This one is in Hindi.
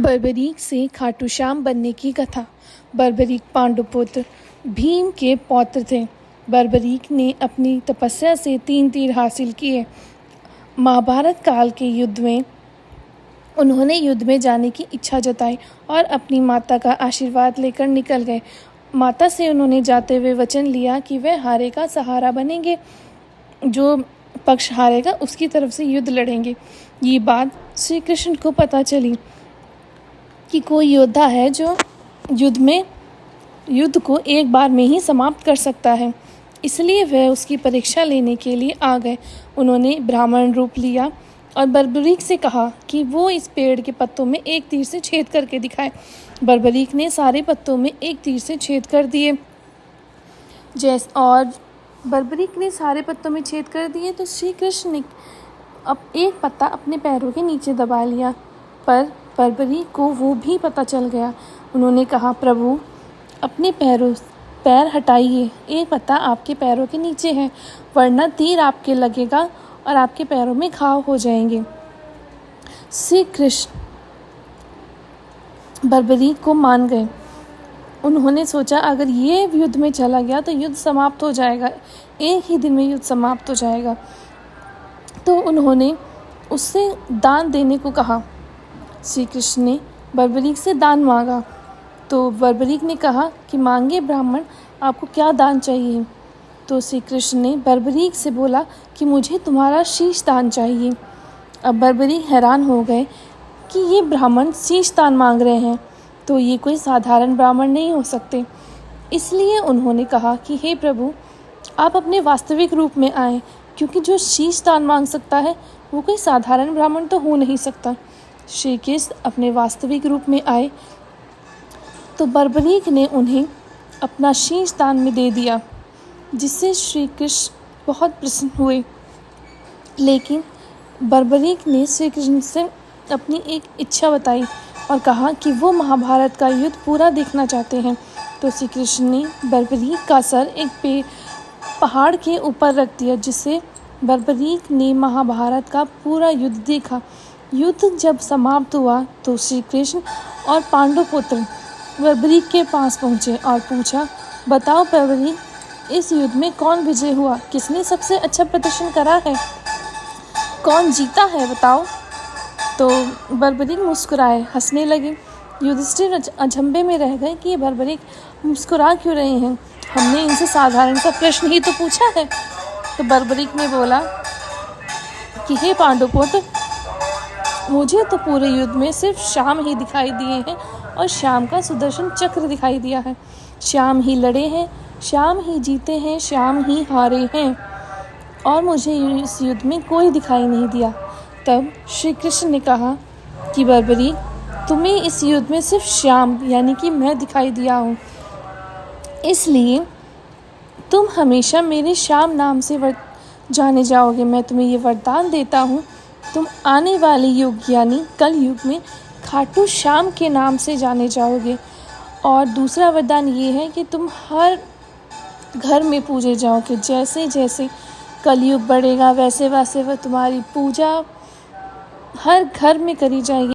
बर्बरीक से खाटू श्याम बनने की कथा। बर्बरीक पांडुपुत्र भीम के पौत्र थे। बर्बरीक ने अपनी तपस्या से 3 तीर हासिल किए। महाभारत काल के युद्ध में उन्होंने युद्ध में जाने की इच्छा जताई और अपनी माता का आशीर्वाद लेकर निकल गए। माता से उन्होंने जाते हुए वचन लिया कि वह हारे का सहारा बनेंगे, जो पक्ष हारेगा उसकी तरफ से युद्ध लड़ेंगे। ये बात श्री कृष्ण को पता चली कि कोई योद्धा है जो युद्ध को एक बार में ही समाप्त कर सकता है, इसलिए वह उसकी परीक्षा लेने के लिए आ गए। उन्होंने ब्राह्मण रूप लिया और बर्बरीक से कहा कि वो इस पेड़ के पत्तों में एक तीर से छेद करके दिखाए। बर्बरीक ने सारे पत्तों में एक तीर से छेद कर दिए। बर्बरीक ने सारे पत्तों में छेद कर दिए तो श्री कृष्ण ने अब एक पत्ता अपने पैरों के नीचे दबा लिया, पर बर्बरीक को वो भी पता चल गया। उन्होंने कहा, प्रभु अपने पैर हटाइए, एक पत्ता आपके पैरों के नीचे है, वरना तीर आपके लगेगा और आपके पैरों में घाव हो जाएंगे। श्री कृष्ण बर्बरीक को मान गए। उन्होंने सोचा अगर ये युद्ध में चला गया तो युद्ध समाप्त हो जाएगा, एक ही दिन में युद्ध समाप्त हो जाएगा। तो उन्होंने उससे दान देने को कहा। श्री कृष्ण ने बर्बरीक से दान मांगा तो बर्बरीक ने कहा कि मांगे ब्राह्मण, आपको क्या दान चाहिए? तो श्री कृष्ण ने बर्बरीक से बोला कि मुझे तुम्हारा शीश दान चाहिए। अब बर्बरीक हैरान हो गए कि ये ब्राह्मण शीश दान मांग रहे हैं, तो ये कोई साधारण ब्राह्मण नहीं हो सकते। इसलिए उन्होंने कहा कि हे प्रभु, आप अपने वास्तविक रूप में आए, क्योंकि जो शीश दान मांग सकता है वो कोई साधारण ब्राह्मण तो हो नहीं सकता। श्री कृष्ण अपने वास्तविक रूप में आए तो बर्बरीक ने उन्हें अपना शीश दान में दे दिया, जिससे श्री कृष्ण बहुत प्रसन्न हुए। लेकिन बर्बरीक ने श्री कृष्ण से अपनी एक इच्छा बताई और कहा कि वो महाभारत का युद्ध पूरा देखना चाहते हैं। तो श्री कृष्ण ने बर्बरीक का सर एक पहाड़ के ऊपर रख दिया, जिससे बर्बरीक ने महाभारत का पूरा युद्ध देखा। युद्ध जब समाप्त हुआ तो श्री कृष्ण और पांडुपुत्र बर्बरीक के पास पहुँचे और पूछा, बताओ बर्बरीक, इस युद्ध में कौन विजय हुआ? किसने सबसे अच्छा प्रदर्शन करा है? कौन जीता है, बताओ। तो बर्बरीक मुस्कुराए, हंसने लगे। युधिष्ठिर अचंभे में रह गए कि ये बर्बरीक मुस्कुरा क्यों रहे हैं, हमने इनसे साधारण सा प्रश्न ही तो पूछा है। तो बर्बरीक ने बोला कि हे पांडुपुत्र, मुझे तो पूरे युद्ध में सिर्फ श्याम ही दिखाई दिए हैं और श्याम का सुदर्शन चक्र दिखाई दिया है। श्याम ही लड़े हैं, श्याम ही जीते हैं, श्याम ही हारे हैं, और मुझे इस युद्ध में कोई दिखाई नहीं दिया। तब श्री कृष्ण ने कहा कि बर्बरीक, तुम्हें इस युद्ध में सिर्फ श्याम यानी कि मैं दिखाई दिया हूँ, इसलिए तुम हमेशा मेरे श्याम नाम से जाने जाओगे। मैं तुम्हें ये वरदान देता हूँ, तुम आने वाले युग यानी कल युग में खाटू श्याम के नाम से जाने जाओगे। और दूसरा वरदान ये है कि तुम हर घर में पूजे जाओगे, जैसे जैसे कलयुग बढ़ेगा वैसे वैसे वह तुम्हारी पूजा हर घर में करी जाएगी।